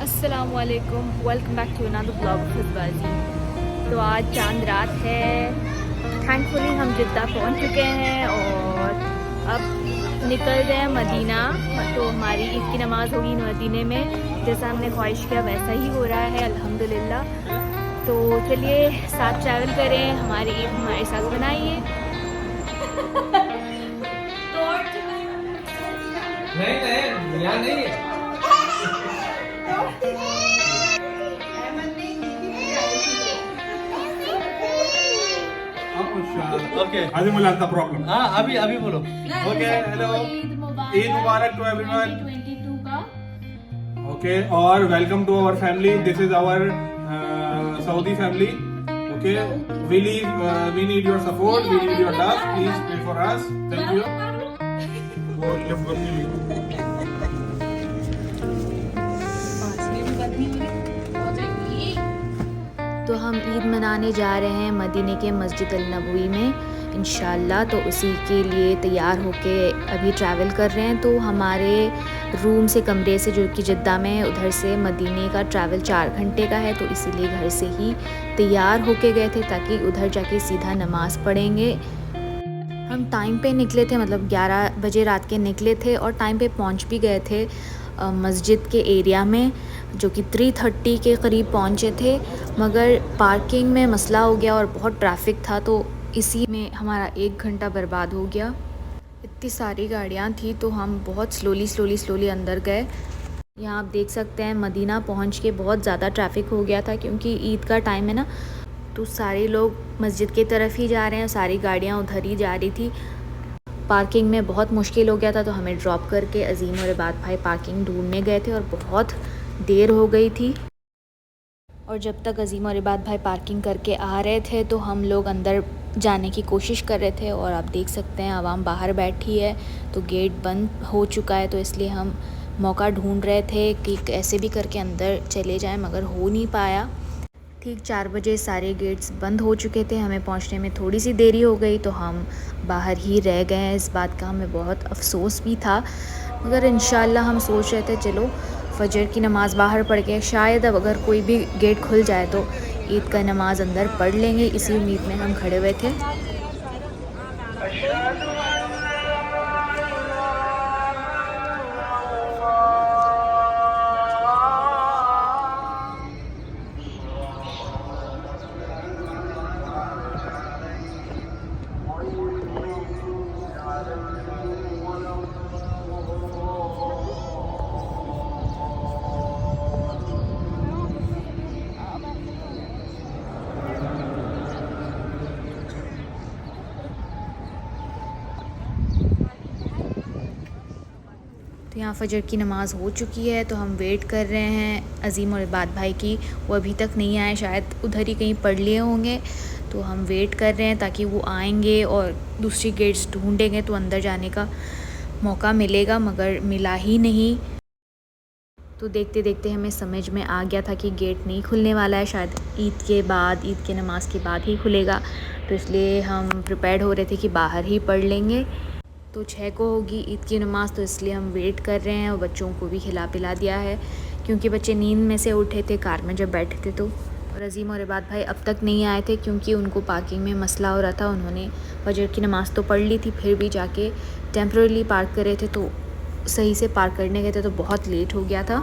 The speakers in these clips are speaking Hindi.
अस्सलामुअलैकुम, welcome back to another blog of हिज़बाजी। तो आज चांद रात है। थैंकफुली हम जिद्दा पहुंच चुके हैं और अब निकल रहे हैं मदीना। तो हमारी ईद की नमाज़ होगी मदीने में, जैसा हमने ख्वाहिश किया वैसा ही हो रहा है अल्हम्दुलिल्लाह। तो चलिए साथ ट्रैवल करें, हमारी ईद हमारे साथ बनाइए। नहीं नहीं यहाँ नहीं ओके आदि मुलाकात प्रॉब्लम। हाँ अभी अभी बोलो। ओके हेलो, ईद मुबारक टू एवरीवन। 2022 का। ओके और welcome to our family. This is our Saudi family. Okay we need your support, we need your love, please pray for us. Thank you. तो हम ईद मनाने जा रहे हैं मदीने के मस्जिद अल नबवी में इंशाल्लाह। तो उसी के लिए तैयार होके अभी ट्रैवल कर रहे हैं। तो हमारे रूम से, कमरे से जो कि जिद्दा में है, उधर से मदीने का ट्रैवल 4 घंटे का है। तो इसीलिए घर से ही तैयार होके गए थे ताकि उधर जाके सीधा नमाज़ पढ़ेंगे। हम टाइम पे निकले थे, मतलब 11 बजे रात के निकले थे और टाइम पे पहुंच भी गए थे मस्जिद के एरिया में, जो कि 3:30 के करीब पहुंचे थे। मगर पार्किंग में मसला हो गया और बहुत ट्रैफिक था, तो इसी में हमारा 1 घंटा बर्बाद हो गया। इतनी सारी गाड़ियां थी तो हम बहुत स्लोली अंदर गए। यहाँ आप देख सकते हैं मदीना पहुँच के बहुत ज़्यादा ट्रैफिक हो गया था, क्योंकि ईद का टाइम है ना, तो सारे लोग मस्जिद की तरफ ही जा रहे हैं, सारी गाड़ियाँ उधर ही जा रही थी। पार्किंग में बहुत मुश्किल हो गया था, तो हमें ड्रॉप करके अजीम और इबाद भाई पार्किंग ढूंढने गए थे और बहुत देर हो गई थी। और जब तक अजीम और इबाद भाई पार्किंग करके आ रहे थे तो हम लोग अंदर जाने की कोशिश कर रहे थे। और आप देख सकते हैं आवाम बाहर बैठी है, तो गेट बंद हो चुका है। तो इसलिए हम मौका ढूंढ रहे थे कि कैसे भी करके अंदर चले जाएं, मगर हो नहीं पाया। ठीक 4 बजे सारे गेट्स बंद हो चुके थे। हमें पहुंचने में थोड़ी सी देरी हो गई, तो हम बाहर ही रह गए। इस बात का हमें बहुत अफसोस भी था, मगर इंशाल्लाह हम सोच रहे थे चलो फजर की नमाज़ बाहर पढ़ के, शायद अब अगर कोई भी गेट खुल जाए तो ईद का नमाज़ अंदर पढ़ लेंगे। इसी उम्मीद में हम खड़े हुए थे। तो यहाँ फ़जर की नमाज़ हो चुकी है, तो हम वेट कर रहे हैं अजीम और इबाद भाई की। वो अभी तक नहीं आए, शायद उधर ही कहीं पढ़ लिए होंगे। तो हम वेट कर रहे हैं ताकि वो आएंगे और दूसरी गेट्स ढूंढेंगे तो अंदर जाने का मौका मिलेगा, मगर मिला ही नहीं। तो देखते देखते हमें समझ में आ गया था कि गेट नहीं खुलने वाला है, शायद ईद के बाद, ईद के नमाज़ के बाद ही खुलेगा। तो इसलिए हम प्रिपेयर्ड हो रहे थे कि बाहर ही पढ़ लेंगे। तो 6 को होगी ईद की नमाज़, तो इसलिए हम वेट कर रहे हैं। और बच्चों को भी खिला पिला दिया है, क्योंकि बच्चे नींद में से उठे थे कार में जब बैठे थे। तो और अजीम और इबाद भाई अब तक नहीं आए थे, क्योंकि उनको पार्किंग में मसला हो रहा था। उन्होंने फजर की नमाज़ तो पढ़ ली थी, फिर भी जाके टेम्परेरी पार्क करे थे। तो सही से पार्क करने गए थे तो बहुत लेट हो गया था।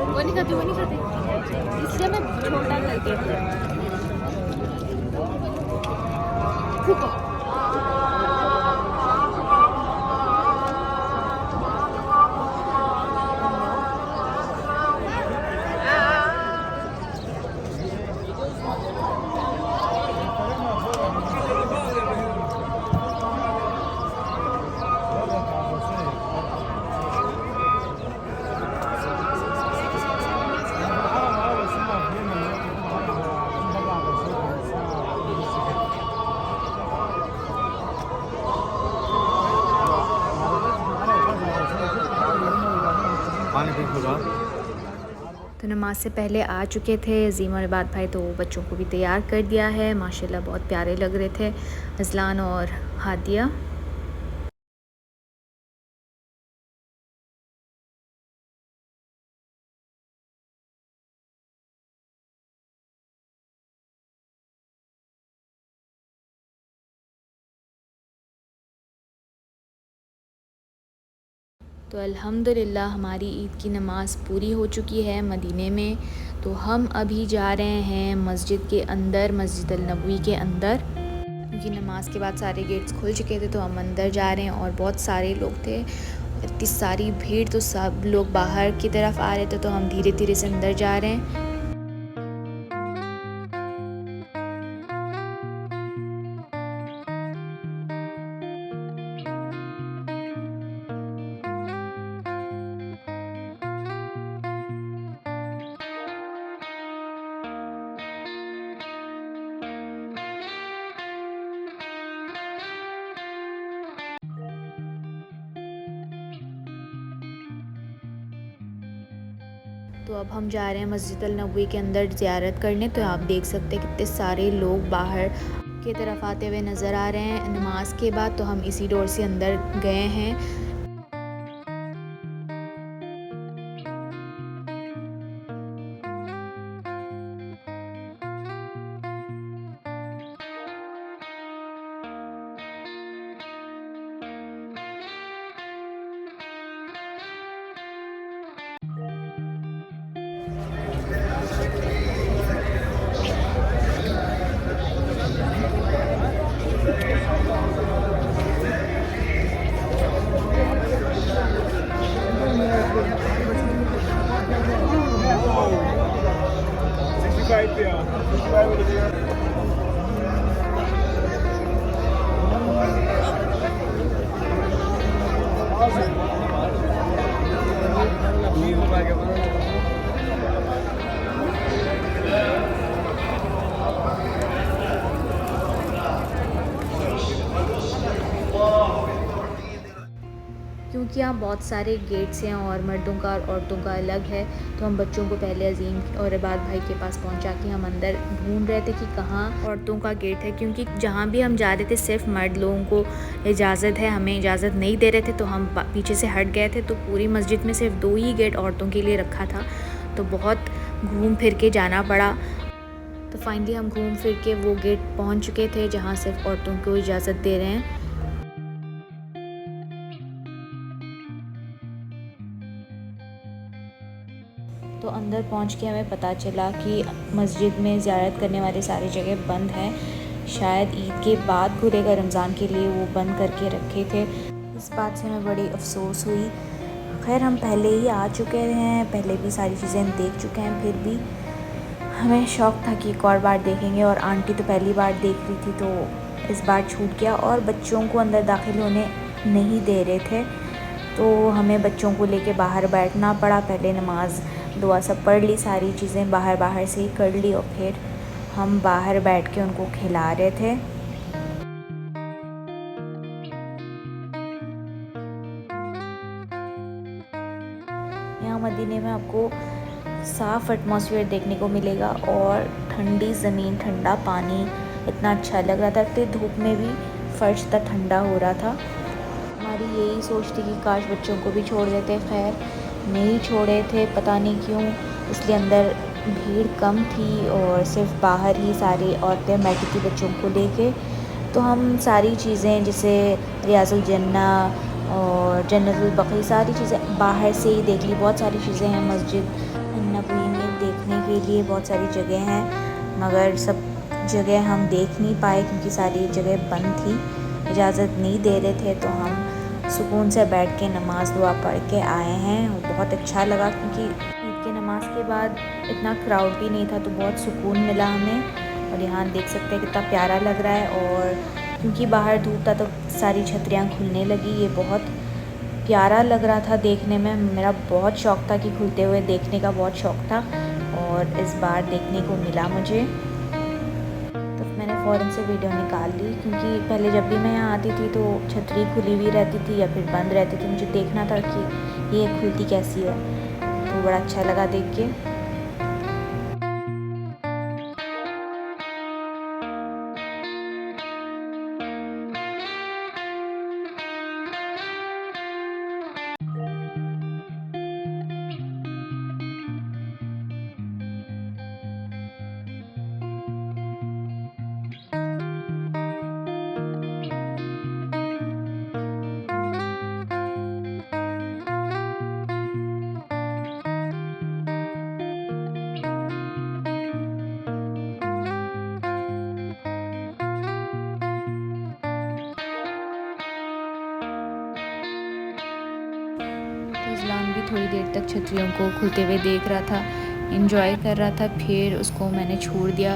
वो नहीं खाती, इसलिए मैं छोटा करके तो नमाज से पहले आ चुके थे अज़ीम और इबाद भाई, तो बच्चों को भी तैयार कर दिया है। माशाल्लाह बहुत प्यारे लग रहे थे अज़लान और हादिया। तो अल्हम्दुलिल्लाह हमारी ईद की नमाज़ पूरी हो चुकी है मदीने में। तो हम अभी जा रहे हैं मस्जिद के अंदर, मस्जिद अल नबवी के अंदर, क्योंकि नमाज के बाद सारे गेट्स खुल चुके थे। तो हम अंदर जा रहे हैं और बहुत सारे लोग थे, इतनी सारी भीड़, तो सब लोग बाहर की तरफ आ रहे थे। तो हम धीरे धीरे से अंदर जा रहे हैं। तो अब हम जा रहे हैं मस्जिद अल नबवी के अंदर ज़ियारत करने। तो आप देख सकते हैं कितने सारे लोग बाहर की तरफ आते हुए नज़र आ रहे हैं नमाज के बाद। तो हम इसी डोर से अंदर गए हैं। क्योंकि यहाँ बहुत सारे गेट्स हैं और मर्दों का और औरतों का अलग है, तो हम बच्चों को पहले अज़ीम और इबाद भाई के पास पहुँचा के हम अंदर ढूंढ रहे थे कि कहाँ औरतों का गेट है। क्योंकि जहाँ भी हम जा रहे थे सिर्फ मर्द लोगों को इजाज़त है, हमें इजाज़त नहीं दे रहे थे। तो हम पीछे से हट गए थे। तो पूरी मस्जिद में सिर्फ 2 ही गेट औरतों के लिए रखा था। तो बहुत घूम फिर के जाना पड़ा। तो फाइनली हम घूम फिर के वो गेट पहुँच चुके थे जहाँ सिर्फ औरतों को इजाज़त दे रहे हैं। तो अंदर पहुंच के हमें पता चला कि मस्जिद में ज़ियारत करने वाले सारी जगह बंद हैं। शायद ईद के बाद खुलेगा, रमज़ान के लिए वो बंद करके रखे थे। इस बात से हमें बड़ी अफसोस हुई। खैर हम पहले ही आ चुके हैं, पहले भी सारी चीज़ें देख चुके हैं, फिर भी हमें शौक़ था कि एक और बार देखेंगे। और आंटी तो पहली बार देख रही थी, तो इस बार छूट गया। और बच्चों को अंदर दाखिल होने नहीं दे रहे थे, तो हमें बच्चों को लेके बाहर बैठना पड़ा। पहले नमाज दुआ सब पढ़ ली, सारी चीज़ें बाहर से ही कर ली, और फिर हम बाहर बैठ के उनको खिला रहे थे। यहाँ मदीने में आपको साफ़ एटमॉस्फेयर देखने को मिलेगा और ठंडी ज़मीन, ठंडा पानी, इतना अच्छा लग रहा था। इतनी धूप में भी फ़र्श तक ठंडा हो रहा था। हमारी यही सोच थी कि काश बच्चों को भी छोड़ देते, खैर नहीं छोड़े थे, पता नहीं क्यों। इसलिए अंदर भीड़ कम थी और सिर्फ बाहर ही सारी औरतें बैठी थी बच्चों को लेके। तो हम सारी चीज़ें जैसे रियाजुल जन्ना और जन्नतुल बकी, सारी चीज़ें बाहर से ही देख ली। बहुत सारी चीज़ें हैं मस्जिद नबवी में देखने के लिए, बहुत सारी जगह हैं, मगर सब जगह हम देख नहीं पाए क्योंकि सारी जगह बंद थी, इजाज़त नहीं दे रहे थे। तो हम सुकून से बैठ के नमाज दुआ पढ़ के आए हैं और बहुत अच्छा लगा, क्योंकि ईद के नमाज के बाद इतना क्राउड भी नहीं था, तो बहुत सुकून मिला हमें। और यहाँ देख सकते हैं कितना प्यारा लग रहा है। और क्योंकि बाहर धूप था तो सारी छतरियाँ खुलने लगी, ये बहुत प्यारा लग रहा था देखने में। मेरा बहुत शौक़ था कि खुलते हुए देखने का बहुत शौक़ था, और इस बार देखने को मिला मुझे। तो मैंने फ़ौरन से वीडियो निकाल ली, क्योंकि पहले जब भी मैं यहाँ आती थी तो छतरी खुली हुई रहती थी या फिर बंद रहती थी। मुझे देखना था कि ये खुलती कैसी है, तो बड़ा अच्छा लगा देख के। भी थोड़ी देर तक छतरियों को खुलते हुए देख रहा था, एंजॉय कर रहा था। फिर उसको मैंने छोड़ दिया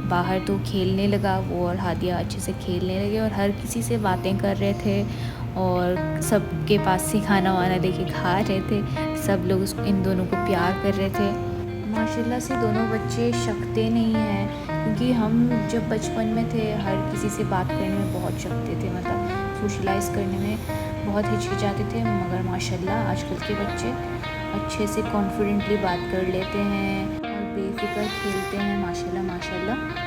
बाहर, तो खेलने लगा वो और हादिया अच्छे से खेलने लगे और हर किसी से बातें कर रहे थे और सबके पास से खाना वाना लेके खा रहे थे। सब लोग इन दोनों को प्यार कर रहे थे। माशाल्लाह से दोनों बच्चे शकते नहीं हैं, क्योंकि हम जब बचपन में थे हर किसी से बात करने में बहुत शकते थे, मतलब सोशलाइज़ करने में बहुत हिचकिचाते थे। मगर माशाल्लाह आजकल के बच्चे अच्छे से कॉन्फिडेंटली बात कर लेते हैं और बेफिक्र खेलते हैं। माशाल्लाह माशाल्लाह।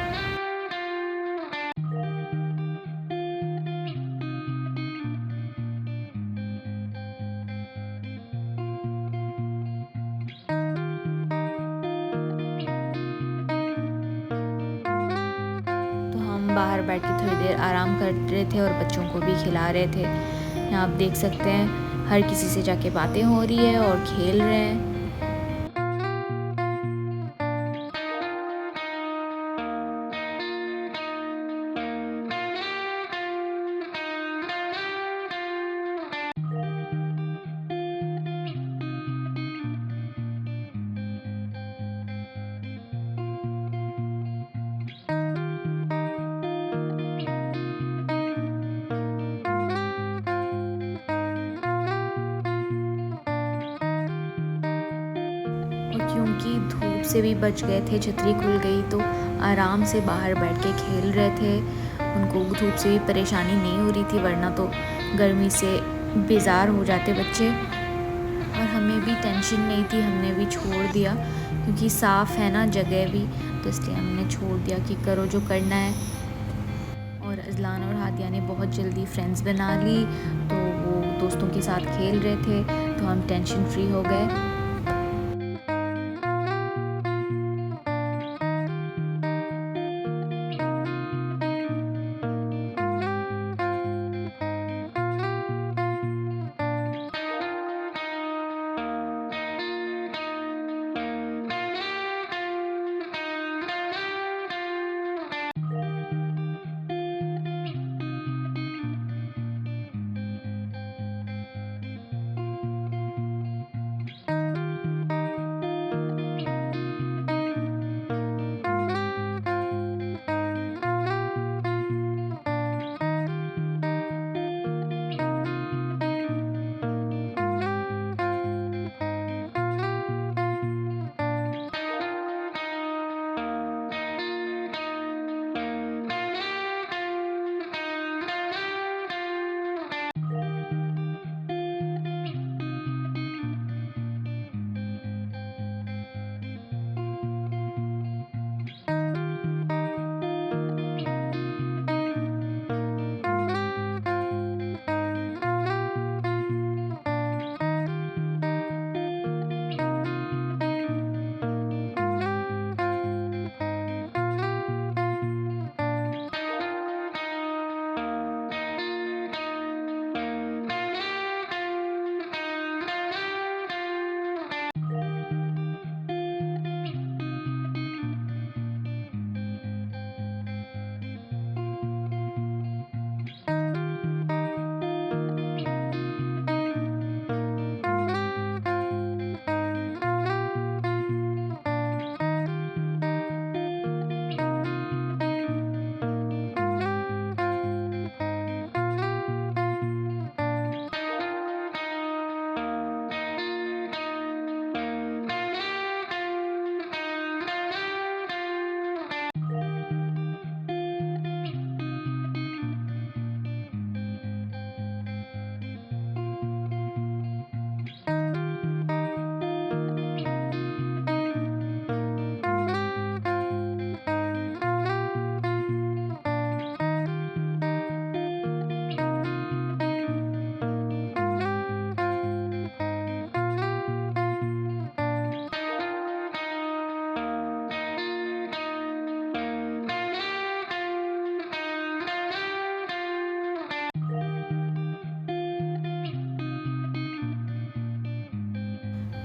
तो हम बाहर बैठ के थोड़ी देर आराम कर रहे थे और बच्चों को भी खिला रहे थे। यहाँ आप देख सकते हैं हर किसी से जाके बातें हो रही है और खेल रहे हैं। और क्योंकि धूप से भी बच गए थे, छतरी खुल गई तो आराम से बाहर बैठ के खेल रहे थे। उनको धूप से भी परेशानी नहीं हो रही थी, वरना तो गर्मी से बेजार हो जाते बच्चे। और हमें भी टेंशन नहीं थी, हमने भी छोड़ दिया क्योंकि साफ़ है ना जगह भी, तो इसलिए हमने छोड़ दिया कि करो जो करना है। और अजलान और हादिया ने बहुत जल्दी फ्रेंड्स बना ली, तो वो दोस्तों के साथ खेल रहे थे, तो हम टेंशन फ्री हो गए।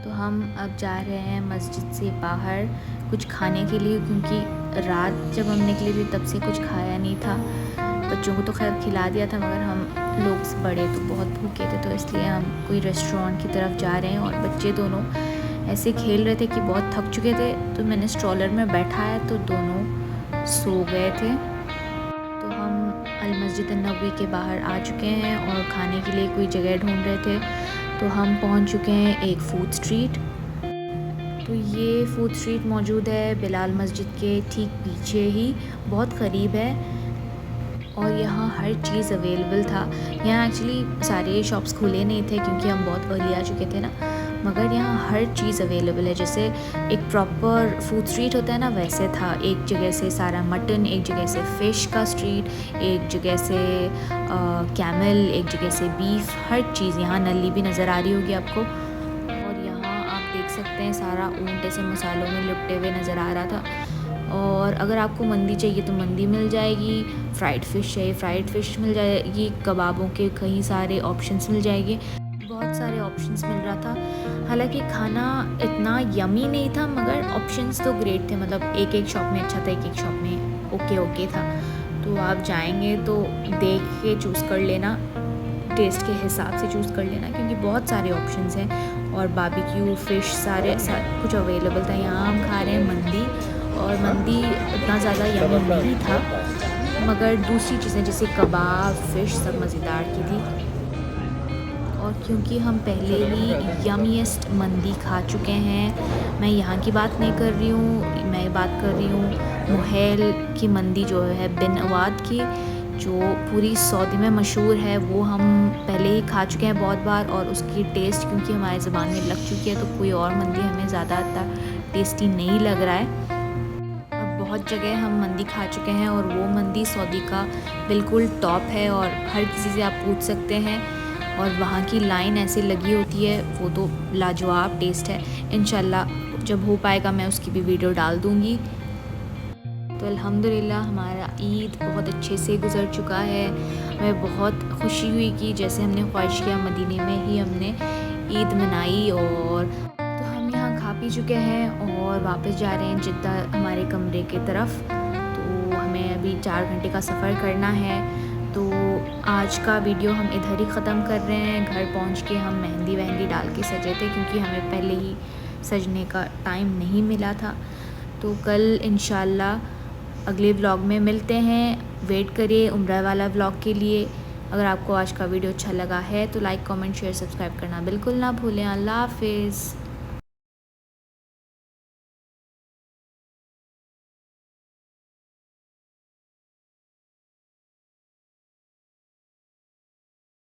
तो हम अब जा रहे हैं मस्जिद से बाहर कुछ खाने के लिए, क्योंकि रात जब हम निकले थे तब से कुछ खाया नहीं था। बच्चों को तो खैर खिला दिया था, मगर हम लोग बड़े तो बहुत भूखे थे, तो इसलिए हम कोई रेस्टोरेंट की तरफ जा रहे हैं। और बच्चे दोनों ऐसे खेल रहे थे कि बहुत थक चुके थे, तो मैंने स्ट्रॉलर में बैठाया तो दोनों सो गए थे। तो हम अल मस्जिद नबवी के बाहर आ चुके हैं और खाने के लिए कोई जगह ढूंढ रहे थे। तो हम पहुंच चुके हैं एक फ़ूड स्ट्रीट। तो ये फ़ूड स्ट्रीट मौजूद है बिलाल मस्जिद के ठीक पीछे ही, बहुत क़रीब है। और यहाँ हर चीज़ अवेलेबल था। यहाँ एक्चुअली सारे शॉप्स खुले नहीं थे क्योंकि हम बहुत अर्ली आ चुके थे ना, मगर यहाँ हर चीज़ अवेलेबल है। जैसे एक प्रॉपर फूड स्ट्रीट होता है ना, वैसे था। एक जगह से सारा मटन, एक जगह से फ़िश का स्ट्रीट, एक जगह से कैमल, एक जगह से बीफ, हर चीज़। यहाँ नली भी नज़र आ रही होगी आपको। और यहाँ आप देख सकते हैं सारा ऊँट ऐसे मसालों में लिपटे हुए नज़र आ रहा था। और अगर आपको मंदी चाहिए तो मंदी मिल जाएगी, फ्राइड फ़िश चाहिए फ्राइड फ़िश मिल जाएगी, कबाबों के कई सारे ऑप्शंस मिल जाएंगे, बहुत सारे ऑप्शंस मिल रहा था। हालांकि खाना इतना यमी नहीं था, मगर ऑप्शंस तो ग्रेट थे। मतलब एक एक शॉप में अच्छा था, एक एक शॉप में ओके था। तो आप जाएंगे तो देख के चूज़ कर लेना, टेस्ट के हिसाब से चूज़ कर लेना, क्योंकि बहुत सारे ऑप्शंस हैं। और बारबेक्यू फ़िश सारे कुछ अवेलेबल था। यहाँ हम खा रहे हैं मंदी, और मंदी उतना ज़्यादा यमी नहीं था, मगर दूसरी चीज़ें जैसे कबाब, फ़िश सब मज़ेदार की थी। और क्योंकि हम पहले ही यमीएस्ट मंदी खा चुके हैं, मैं यहाँ की बात नहीं कर रही हूँ, मैं बात कर रही हूँ मुहैल की मंदी जो है बिन अवाद की, जो पूरी सऊदी में मशहूर है। वो हम पहले ही खा चुके हैं बहुत बार, और उसकी टेस्ट क्योंकि हमारी ज़बान में लग चुकी है, तो कोई और मंदी हमें ज़्यादा टेस्टी नहीं लग रहा है। बहुत जगह हम मंदी खा चुके हैं, और वो मंदी सऊदी का बिल्कुल टॉप है, और हर किसी से आप पूछ सकते हैं। और वहाँ की लाइन ऐसे लगी होती है, वो तो लाजवाब टेस्ट है। इंशाल्लाह जब हो पाएगा मैं उसकी भी वीडियो डाल दूँगी। तो अल्हम्दुलिल्लाह हमारा ईद बहुत अच्छे से गुज़र चुका है। हमें बहुत खुशी हुई कि जैसे हमने ख्वाहिश किया मदीने में ही हमने ईद मनाई। और तो हम यहाँ खा पी चुके हैं और वापस जा रहे हैं जिद्दा हमारे कमरे की तरफ। तो हमें अभी 4 घंटे का सफ़र करना है। तो आज का वीडियो हम इधर ही ख़त्म कर रहे हैं। घर पहुँच के हम मेहंदी वहंदी डाल के सजे थे, क्योंकि हमें पहले ही सजने का टाइम नहीं मिला था। तो कल इंशाल्लाह अगले व्लॉग में मिलते हैं। वेट करिए उम्रा वाला व्लॉग के लिए। अगर आपको आज का वीडियो अच्छा लगा है तो लाइक, कमेंट, शेयर, सब्सक्राइब करना बिल्कुल ना भूलें। अल्लाह हाफ़िज़।